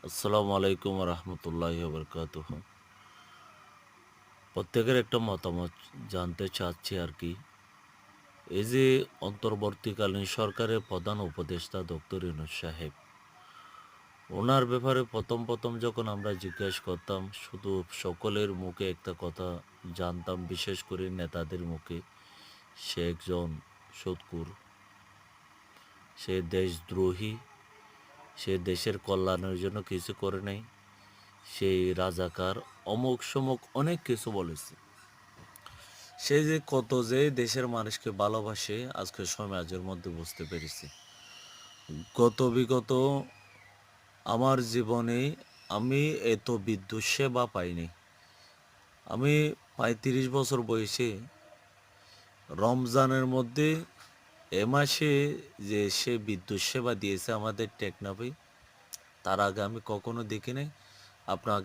আসসালামু আলাইকুম রহমতুল্লাহি বরকাতুহ। প্রত্যেকের একটা মতামত জানতে চাচ্ছি আর কি। এই যে অন্তর্বর্তীকালীন সরকারের প্রধান উপদেষ্টা ডক্টর ইউনূস সাহেব, ওনার ব্যাপারে প্রথম যখন আমরা জিজ্ঞেস করতাম, শুধু সকলের মুখে একটা কথা জানতাম, বিশেষ করে নেতাদের মুখে, সে একজন সুৎখোর, সে দেশদ্রোহী, সে দেশের কল্যাণের জন্য কিছু করে নাই, সেই রাজাকার, অমুক সমুক অনেক কিছু বলেছে। সে যে কত যে দেশের মানুষকে ভালোবাসে আজকে সমাজের মধ্যে বুঝতে পেরেছি। বিগত আমার জীবনে আমি এত বিদ্যুৎ সেবা পাইনি। আমি ৩৫ বছর বয়সে রমজানের মধ্যে এ মাসে যে সে বিদ্যুৎ সেবা দিয়েছে আমাদের টেকনাফে, তার আগে আমি কখনো দেখি নাই। আপনাকে